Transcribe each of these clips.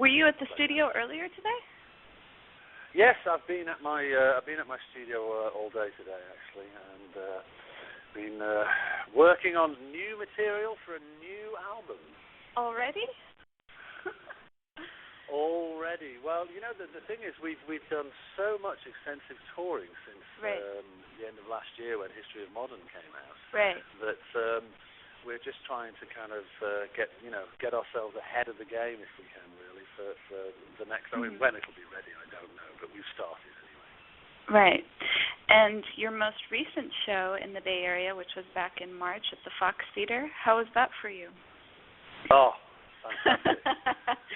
Were you at the studio earlier today? Yes, I've been at my studio all day today actually, and been working on new material for a new album. Already? Already. Well, you know, the thing is, we've done so much extensive touring since the end of last year when History of Modern came out. Right. That we're just trying to kind of get ourselves ahead of the game if we can, really, for the next. I mean, when it'll be ready, I don't know, but we've started anyway. Right. And your most recent show in the Bay Area, which was back in March at the Fox Theater, how was that for you? Oh, fantastic!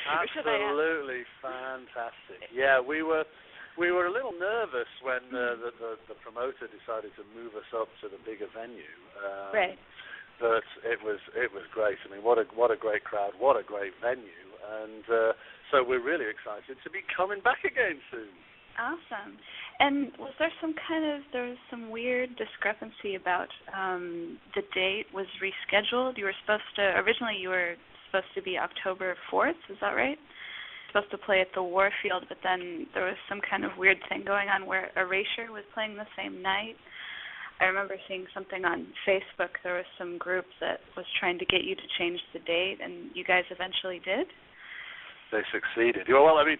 Absolutely fantastic. Yeah, we were a little nervous when the promoter decided to move us up to the bigger venue. Right. But it was great. I mean, what a great crowd, what a great venue, and so we're really excited to be coming back again soon. Awesome. And was there was some weird discrepancy about the date was rescheduled? Originally you were supposed to be October 4th, is that right? Supposed to play at the Warfield, but then there was some kind of weird thing going on where Erasure was playing the same night. I remember seeing something on Facebook. There was some group that was trying to get you to change the date, and you guys eventually did? They succeeded. Well, I mean,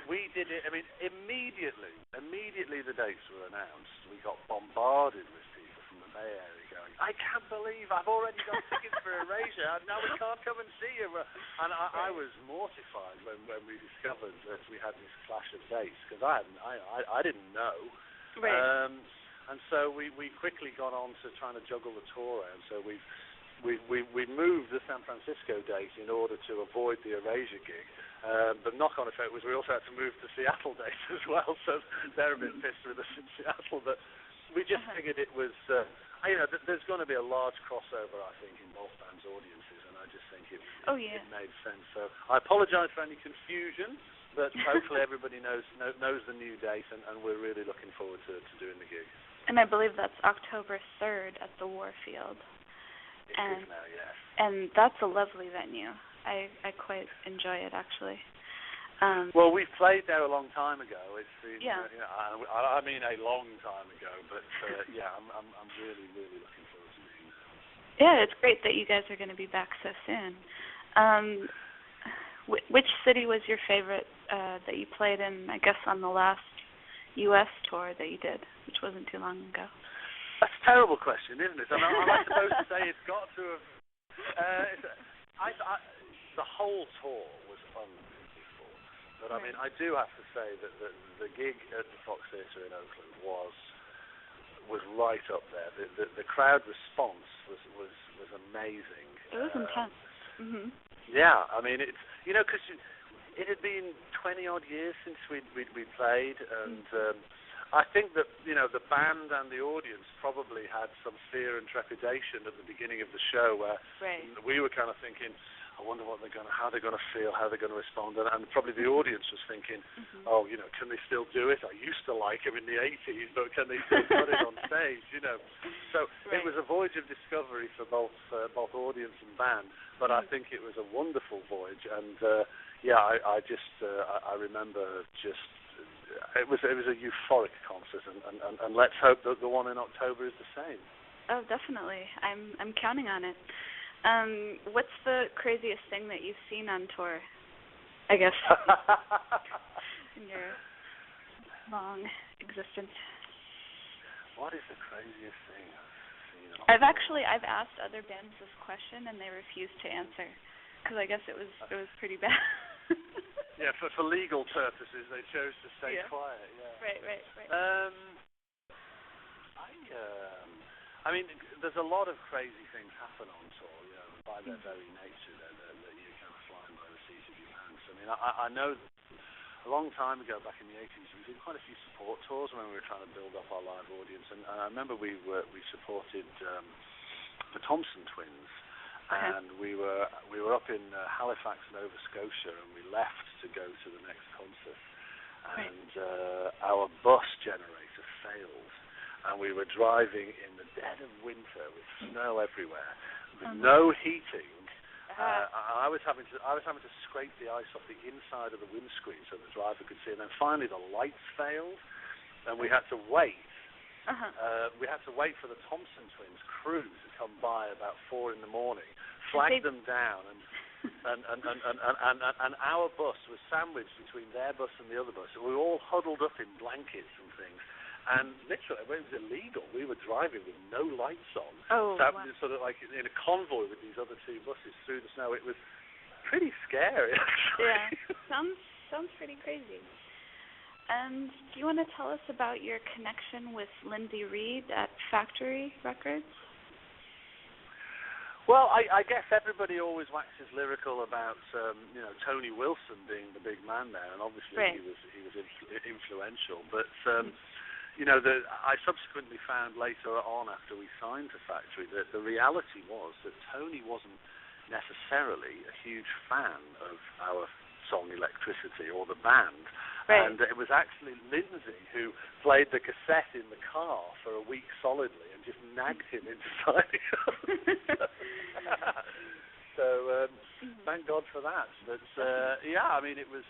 we did it. I mean, immediately the dates were announced, we got bombarded with people from the Bay Area going, I can't believe I've already got tickets for Erasure, and now we can't come and see you. And I was mortified when we discovered that we had this clash of dates, because I didn't know. Right. And so we quickly got on to trying to juggle the tour around. So we moved the San Francisco date in order to avoid the Erasure gig. The knock-on effect was we also had to move the Seattle date as well, so they're a bit pissed with us in Seattle. But we just figured it was, there's going to be a large crossover, I think, in both bands' audiences, and I just think it made sense. So I apologize for any confusion, but hopefully everybody knows the new date, and we're really looking forward to doing the gig. And I believe that's October 3rd at the Warfield. It is now, yes. And that's a lovely venue. I quite enjoy it, actually. Well, we've played there a long time ago. It's I mean a long time ago, but I'm really, really looking forward to being there. Yeah, it's great that you guys are going to be back so soon. Which city was your favorite that you played in, I guess, on the last U.S. tour that you did, which wasn't too long ago? That's a terrible question, isn't it? Am I supposed to say it's got to have... the whole tour was unbelievable. But, I mean, I do have to say that the gig at the Fox Theatre in Oakland was right up there. The crowd response was amazing. It was intense. Mm-hmm. Yeah, I mean, it's... You know, because it had been 20-odd years since we played, and... I think that, the band and the audience probably had some fear and trepidation at the beginning of the show, where we were kind of thinking, I wonder how they're going to feel, how they're going to respond, and probably the audience was thinking, can they still do it? I used to like them in the 80s, but can they still put it on stage, So it was a voyage of discovery for both audience and band, but I think it was a wonderful voyage, and I remember just... It was a euphoric concert, and let's hope that the one in October is the same. Oh, definitely. I'm counting on it. What's the craziest thing that you've seen on tour, I guess, in your long existence? What is the craziest thing I've seen on tour? I've asked other bands this question, and they refused to answer, because I guess it was pretty bad. Yeah, for legal purposes, they chose to stay quiet. Yeah. Right. I mean, there's a lot of crazy things happen on tour. By their very nature, that you're kind of flying by the seat of your pants. I mean, I know a long time ago, back in the 80s, we did quite a few support tours when we were trying to build up our live audience, and I remember we supported the Thompson Twins. And we were up in Halifax, Nova Scotia, and we left to go to the next concert. And our bus generator failed, and we were driving in the dead of winter with snow everywhere, with no heating, I was having to scrape the ice off the inside of the windscreen so the driver could see. And then finally the lights failed, and we had to wait. We had to wait for the Thompson twins crew to come by about 4 a.m, flag them down, and our bus was sandwiched between their bus and the other bus. So we were all huddled up in blankets and things. And literally, it was illegal. We were driving with no lights on, sort of like in a convoy with these other two buses through the snow. It was pretty scary, actually. Yeah, sounds pretty crazy. And do you want to tell us about your connection with Lindsay Reed at Factory Records? Well, I guess everybody always waxes lyrical about Tony Wilson being the big man there, and obviously he was influential. But I subsequently found later on, after we signed to Factory, that the reality was that Tony wasn't necessarily a huge fan of our song Electricity or the band. Right. And it was actually Lindsay who played the cassette in the car for a week solidly and just nagged him into signing up. So thank God for that. But it was,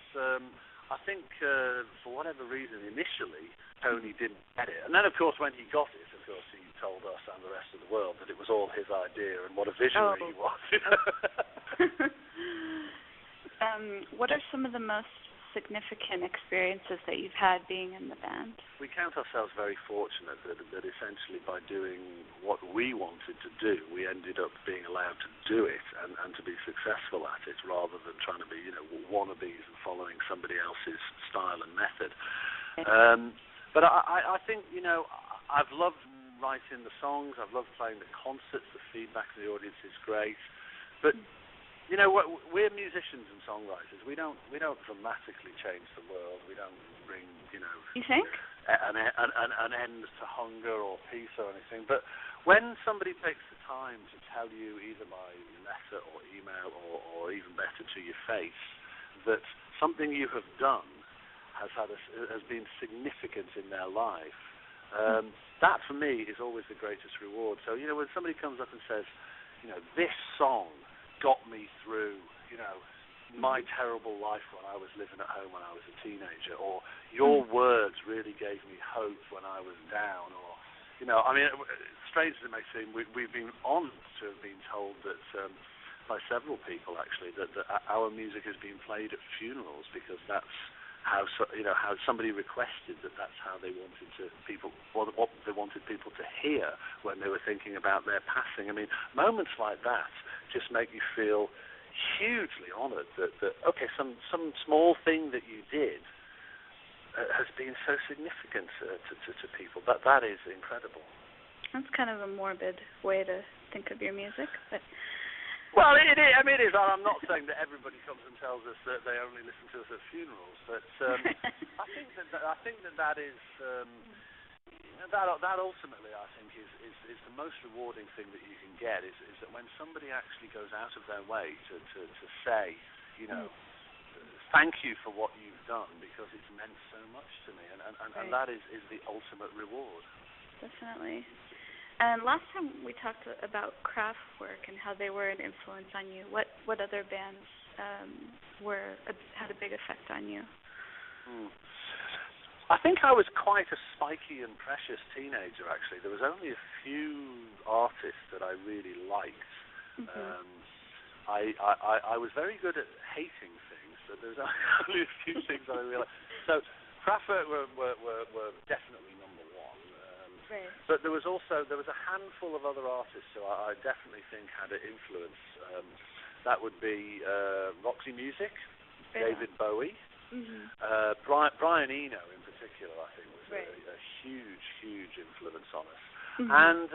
I think for whatever reason initially Tony didn't get it. And then of course when he got it, of course he told us and the rest of the world that it was all his idea and what a visionary he was. What are some of the most significant experiences that you've had being in the band? We count ourselves very fortunate that essentially by doing what we wanted to do, we ended up being allowed to do it and to be successful at it, rather than trying to be, wannabes and following somebody else's style and method. But I think, I've loved writing the songs, I've loved playing the concerts, the feedback of the audience is great, but we're musicians and songwriters. We don't dramatically change the world. We don't bring, You think? An end to hunger or peace or anything. But when somebody takes the time to tell you, either by letter or email or even better to your face, that something you have done has been significant in their life, that for me is always the greatest reward. So when somebody comes up and says, this song got me through, my terrible life when I was living at home when I was a teenager, or your words really gave me hope when I was down, or, strange as it may seem, we've been honoured to have been told that, by several people actually, that our music has been played at funerals because that's how somebody requested that's how they wanted what they wanted people to hear when they were thinking about their passing. I mean, moments like that just make you feel hugely honoured that some small thing that you did has been so significant to people. That is incredible. That's kind of a morbid way to think of your music, but. Well, it is. I mean, it is. I'm not saying that everybody comes and tells us that they only listen to us at funerals, but I think that is that ultimately, I think, is the most rewarding thing that you can get. Is that when somebody actually goes out of their way to say, thank you for what you've done because it's meant so much to me, and that is the ultimate reward. Definitely. And last time we talked about Kraftwerk and how they were an influence on you. What other bands had a big effect on you? I think I was quite a spiky and precious teenager, actually. There was only a few artists that I really liked. I was very good at hating things, but there was only a few things that I really liked. So Kraftwerk were definitely number one. Right. But there was a handful of other artists who I definitely think had an influence. That would be Roxy Music, David Bowie, Brian Eno in particular. I think was a huge influence on us, and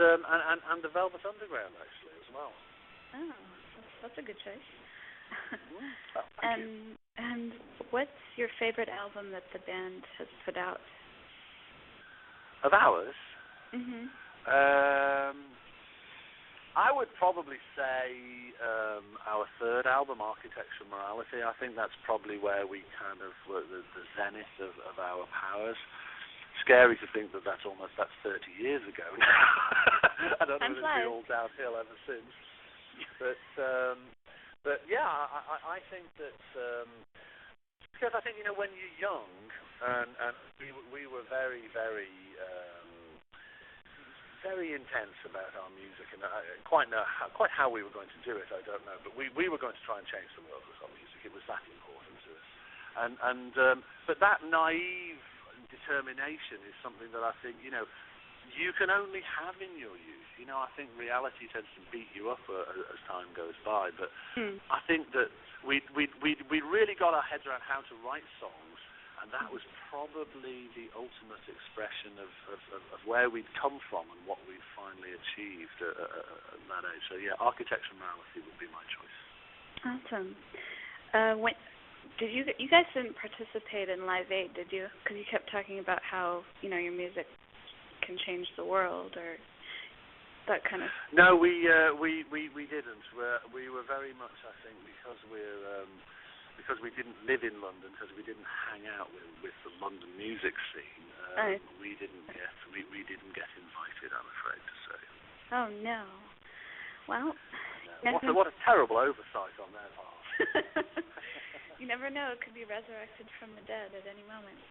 the Velvet Underground actually as well. Oh, that's a good choice. Thank you. And what's your favorite album that the band has put out? Of ours? I would probably say our third album, Architectural Morality. I think that's probably where we kind of were the zenith of our powers. Scary to think that's 30 years ago now. I don't know if it's been all downhill ever since. But But yeah, I think that because I think when you're young, and we were very very very intense about our music, and quite how we were going to do it, I don't know. But we were going to try and change the world with our music. It was that important to us, and but that naive determination is something that I think you can only have in your youth. I think reality tends to beat you up as time goes by. But I think that we really got our heads around how to write songs, and that was probably the ultimate expression of where we'd come from and what we'd finally achieved at that age. So yeah, architectural morality would be my choice. Awesome. Did you guys didn't participate in Live 8, did you? Because you kept talking about how your music can change the world or that kind of. No, we didn't. We were very much, I think, because we didn't live in London, because we didn't hang out with the London music scene. We didn't get invited, I'm afraid to say. Oh no. Well. No. What a terrible oversight on their part. You never know; it could be resurrected from the dead at any moment.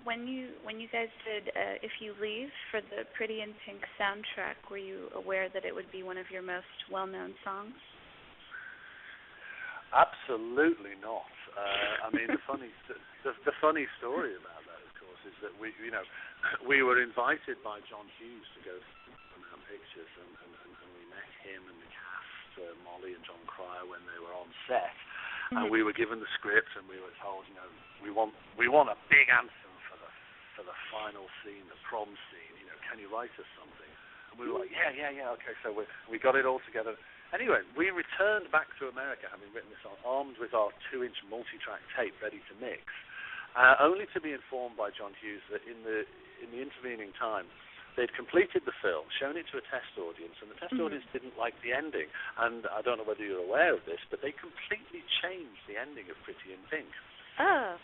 When you guys did If You Leave for the Pretty in Pink soundtrack, were you aware that it would be one of your most well-known songs? Absolutely not. I mean, the funny story about that, of course, is that we were invited by John Hughes to go to Paramount Pictures, and we met him and the cast, Molly and John Cryer, when they were on set. And we were given the script, and we were told, we want a big anthem for the final scene, the prom scene. Can you write us something? And we were like, yeah, okay. So we got it all together. Anyway, we returned back to America, having written this song, armed with our 2-inch multi-track tape ready to mix, only to be informed by John Hughes that in the intervening time, they'd completed the film, shown it to a test audience, and the test audience didn't like the ending. And I don't know whether you're aware of this, but they completely changed the ending of Pretty in Pink. Oh.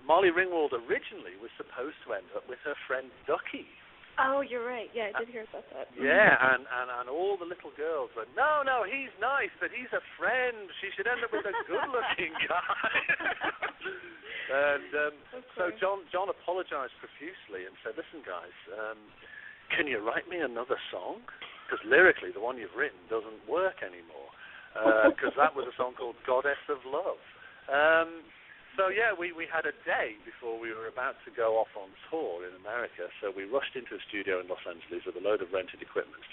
Molly Ringwald originally was supposed to end up with her friend Ducky. Oh, you're right. Yeah, I did hear about that. Yeah, and all the little girls went, no, he's nice, but he's a friend. She should end up with a good-looking guy. And so John apologized profusely and said, listen, guys, can you write me another song? Because lyrically, the one you've written doesn't work anymore. Because that was a song called Goddess of Love. So yeah, we had a day before we were about to go off on tour in America, so we rushed into a studio in Los Angeles with a load of rented equipment,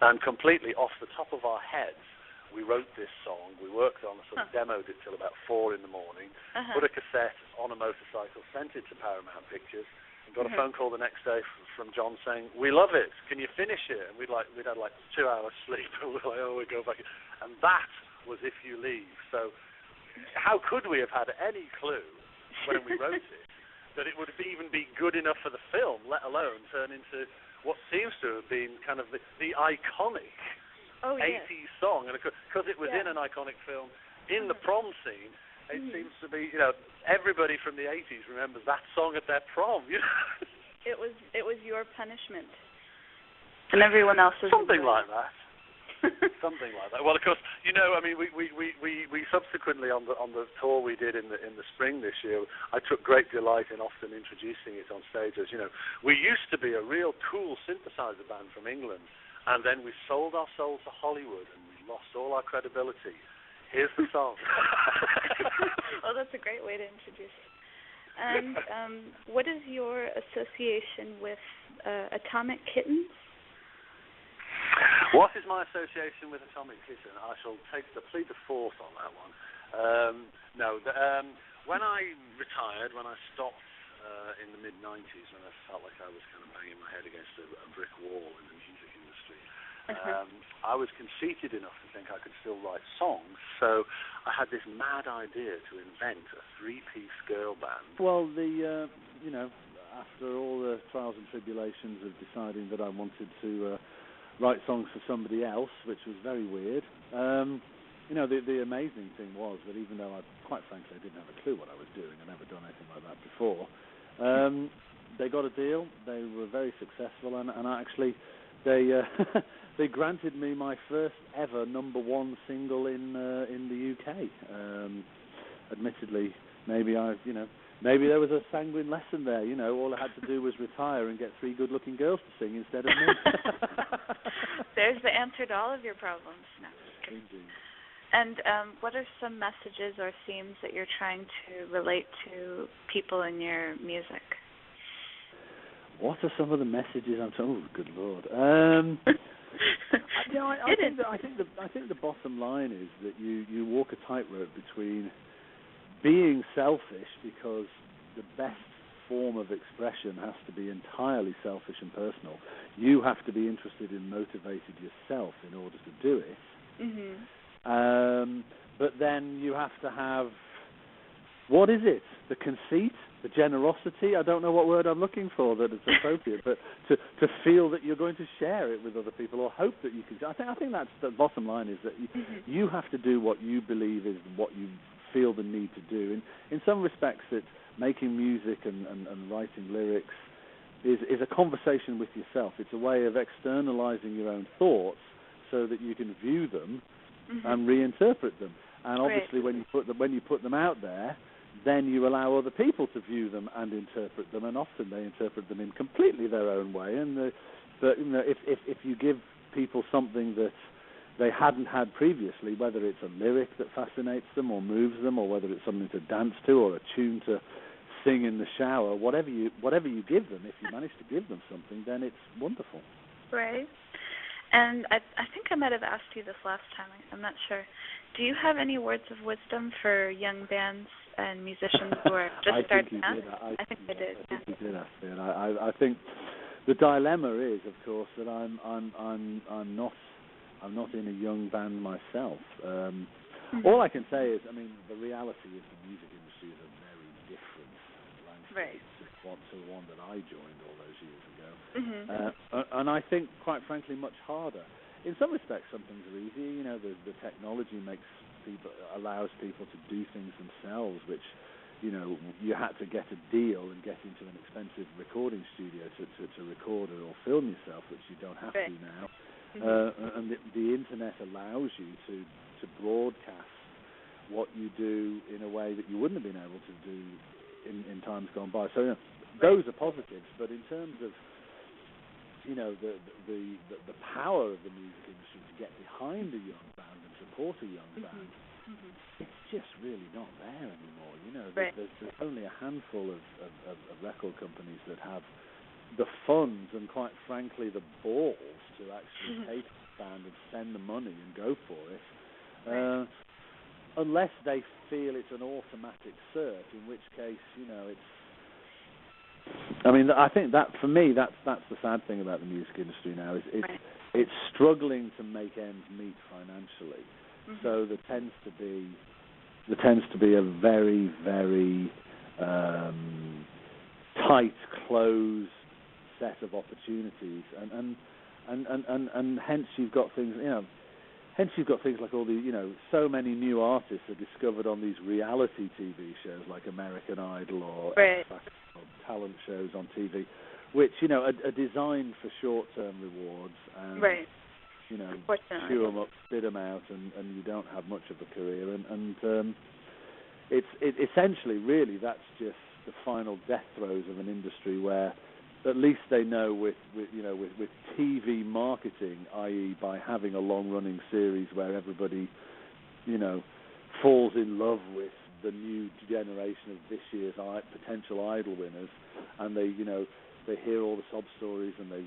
and completely off the top of our heads, we wrote this song. We worked on it, sort of demoed it till about 4 in the morning, put a cassette on a motorcycle, sent it to Paramount Pictures, and got a phone call the next day from John saying, we love it, can you finish it? And we'd had like 2 hours sleep, and we were like, oh, we go back. And that was If You Leave. So how could we have had any clue when we wrote it that it would even be good enough for the film, let alone turn into what seems to have been kind of the iconic 80s song? And because it was in an iconic film, in the prom scene, it seems to be, everybody from the 80s remembers that song at their prom. It was your punishment, and everyone else's. Something like that. Something like that. Well, of course, I mean, we subsequently on the tour we did in the spring this year, I took great delight in often introducing it on stage as, we used to be a real cool synthesizer band from England, and then we sold our souls to Hollywood and we lost all our credibility. Here's the song. Well, that's a great way to introduce. And what is your association with Atomic Kittens? What is my association with Atomic Kitten? I shall plead the fourth on that one. When I retired, when I stopped in the mid-90s, when I felt like I was kind of banging my head against a brick wall in the music industry, I was conceited enough to think I could still write songs, so I had this mad idea to invent a 3-piece girl band. Well, after all the trials and tribulations of deciding that I wanted to write songs for somebody else, which was very weird. The amazing thing was that even though quite frankly, I didn't have a clue what I was doing, I'd never done anything like that before, they got a deal, they were very successful, and actually they they granted me my first ever #1 single in the UK. Admittedly, maybe maybe there was a sanguine lesson there. All I had to do was retire and get 3 good-looking girls to sing instead of me. There's the answer to all of your problems. No. Indeed. And what are some messages or themes that you're trying to relate to people in your music? What are some of the messages I'm talking? Oh, good Lord. I think the bottom line is that you walk a tightrope between being selfish, because the best form of expression has to be entirely selfish and personal. You have to be interested and motivated yourself in order to do it. But then you have to have, what is it? The conceit, the generosity. I don't know what word I'm looking for that is appropriate, but to feel that you're going to share it with other people, or hope that you can. I think that's the bottom line, is that you have to do what you believe is what you feel the need to do. And in some respects, it's making music and writing lyrics is a conversation with yourself. It's a way of externalizing your own thoughts so that you can view them and reinterpret them. And obviously, when you put them out there, then you allow other people to view them and interpret them, and often they interpret them in completely their own way. But if you give people something that they hadn't had previously, whether it's a lyric that fascinates them or moves them, or whether it's something to dance to or a tune to sing in the shower, whatever you give them, if you manage to give them something, then it's wonderful. Right. And I think I might have asked you this last time. I'm not sure. Do you have any words of wisdom for young bands and musicians who are just starting out? I think I did. I think you did ask me, and I think the dilemma is, of course, that I'm not in a young band myself. All I can say is, the reality is the music industry is a very different landscape to one that I joined all those years ago. And I think, quite frankly, much harder. In some respects, some things are easier. The technology allows people to do things themselves, which, you had to get a deal and get into an expensive recording studio to record or film yourself, which you don't have to now. And the internet allows you to broadcast what you do in a way that you wouldn't have been able to do in times gone by. So those are positives, but in terms of the power of the music industry to get behind a young band and support a young band, it's just really not there anymore. There's only a handful of record companies that have the funds and, quite frankly, the balls to actually take a band and spend the money and go for it, unless they feel it's an automatic cert, in which case, it's. I think that, for me, that's the sad thing about the music industry now, is it's struggling to make ends meet financially. So there tends to be a very, very tight, closed set of opportunities, and hence you've got things, like all the, so many new artists are discovered on these reality TV shows like American Idol or talent shows on TV, which, are designed for short-term rewards, and chew them up, spit them out, and you don't have much of a career, and it's essentially, really, that's just the final death throes of an industry where, at least they know with TV marketing, i.e. by having a long-running series where everybody, falls in love with the new generation of this year's potential Idol winners, and they hear all the sob stories and they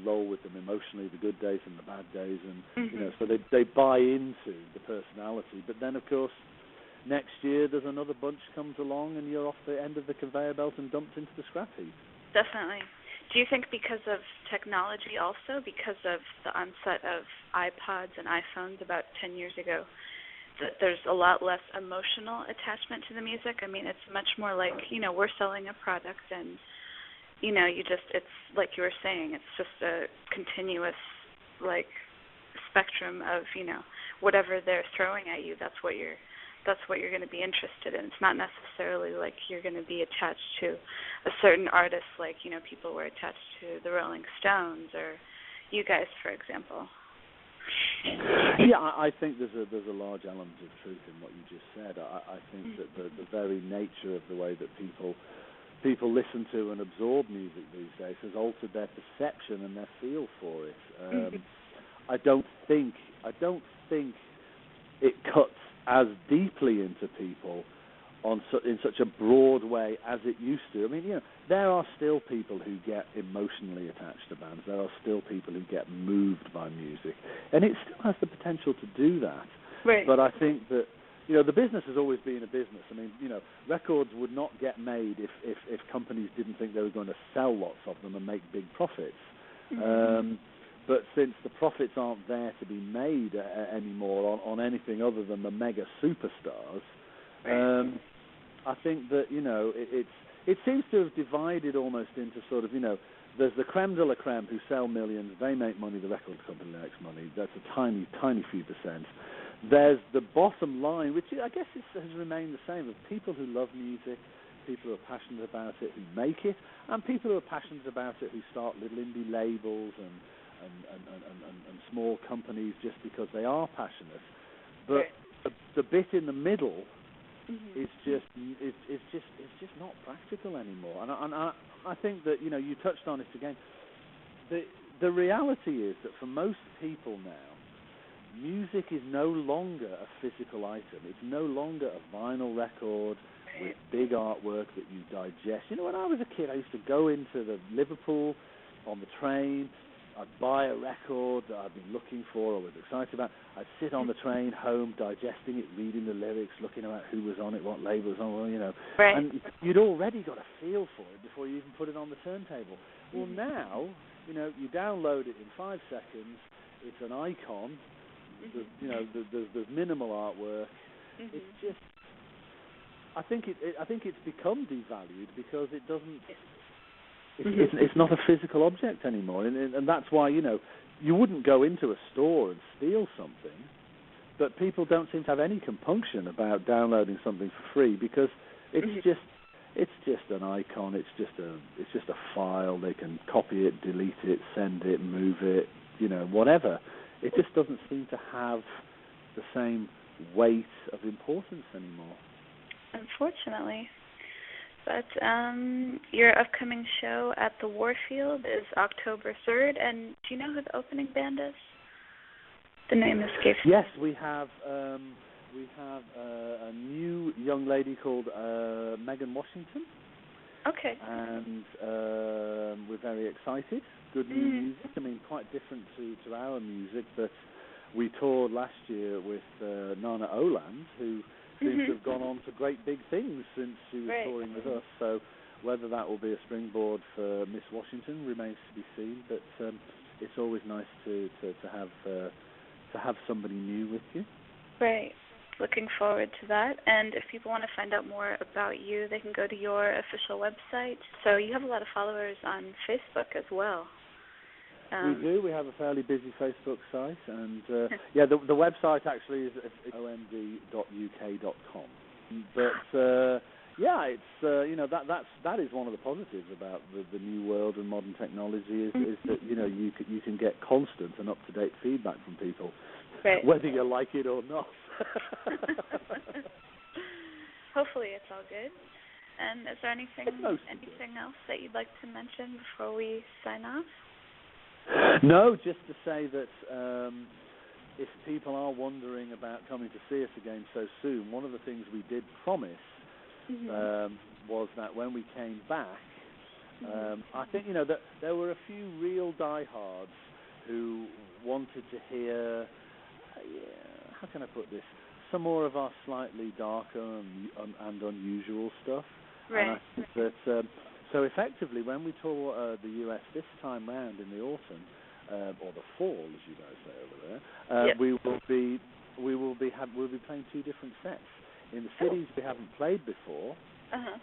roll with them emotionally, the good days and the bad days, and so they buy into the personality. But then, of course, next year there's another bunch comes along, and you're off the end of the conveyor belt and dumped into the scrap heap. Definitely. Do you think because of technology also, because of the onset of iPods and iPhones about 10 years ago, that there's a lot less emotional attachment to the music? It's much more like, we're selling a product, and, it's like you were saying, it's just a continuous, spectrum of, whatever they're throwing at you, that's what you're going to be interested in. It's not necessarily like you're going to be attached to a certain artist, like, people were attached to the Rolling Stones, or, you guys, for example? Yeah, I think there's a large element of truth in what you just said. I think that the very nature of the way that people listen to and absorb music these days has altered their perception and their feel for it. I don't think it cuts as deeply into people in such a broad way as it used to. I mean, there are still people who get emotionally attached to bands. There are still people who get moved by music, and it still has the potential to do that. Right. But I think that the business has always been a business. I mean, records would not get made if companies didn't think they were going to sell lots of them and make big profits. But since the profits aren't there to be made anymore on anything other than the mega superstars, I think that it seems to have divided almost into sort of there's the creme de la creme who sell millions, they make money, the record company makes money. That's a tiny few percent. There's the bottom line, which I guess has remained the same, of people who love music, people who are passionate about it, who make it, and people who are passionate about it, who start little indie labels and small companies just because they are passionate. But the bit in the middle is just not practical anymore. And I think that you touched on it again. The reality is that for most people now, music is no longer a physical item. It's no longer a vinyl record with big artwork that you digest. When I was a kid, I used to go into the Liverpool on the train. I'd buy a record that I'd been looking for or was excited about. I'd sit on the train home, digesting it, reading the lyrics, looking at who was on it, what label was on it, Right. And you'd already got a feel for it before you even put it on the turntable. Well, now, you download it in 5 seconds. It's an icon. There's minimal artwork. It's just, I think it's become devalued because it doesn't. It's not a physical object anymore, and that's why you wouldn't go into a store and steal something, but people don't seem to have any compunction about downloading something for free because it's just an icon. It's just a file. They can copy it, delete it, send it, move it, whatever. It just doesn't seem to have the same weight of importance anymore. Unfortunately. But your upcoming show at the Warfield is October 3rd, and do you know who the opening band is? The name escapes me. Yes, we have a new young lady called Megan Washington. Okay. And we're very excited. Good new music. I mean, quite different to our music, but we toured last year with Nana Oland, who seems to have gone on to great big things since she was touring with us. So whether that will be a springboard for Miss Washington remains to be seen. But it's always nice to have somebody new with you. Right. Looking forward to that. And if people want to find out more about you, they can go to your official website. So you have a lot of followers on Facebook as well. We do. We have a fairly busy Facebook site, and the website actually is omd.uk.com. But it's that is one of the positives about the new world and modern technology is that you can get constant and up to date feedback from people, whether you like it or not. Hopefully, it's all good. And is there anything else that you'd like to mention before we sign off? No, just to say that if people are wondering about coming to see us again so soon, one of the things we did promise was that when we came back, I think that there were a few real diehards who wanted to hear, how can I put this, some more of our slightly darker and unusual stuff. Right. And I think that so effectively, when we tour the US this time round in the autumn, or the fall, as you guys say over there, we'll be playing two different sets. In the cities we haven't played before,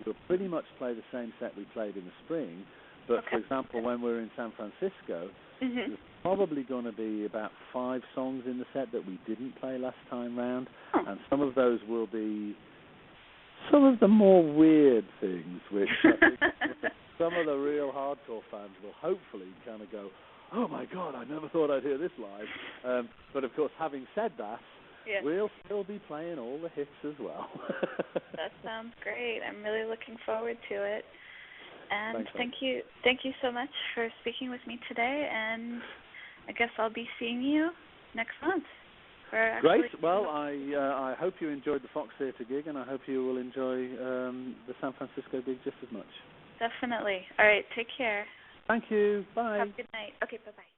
we'll pretty much play the same set we played in the spring. But for example, when we're in San Francisco, there's probably going to be about 5 songs in the set that we didn't play last time round, and some of those will be some of the more weird things, which I think some of the real hardcore fans will hopefully kind of go, oh my God, I never thought I'd hear this live. But of course, having said that, yeah. we'll still be playing all the hits as well. That sounds great. I'm really looking forward to it. And Thanks, thank you so much for speaking with me today. And I guess I'll be seeing you next month. Great. Well, I hope you enjoyed the Fox Theatre gig, and I hope you will enjoy the San Francisco gig just as much. Definitely. All right. Take care. Thank you. Bye. Have a good night. Okay. Bye-bye.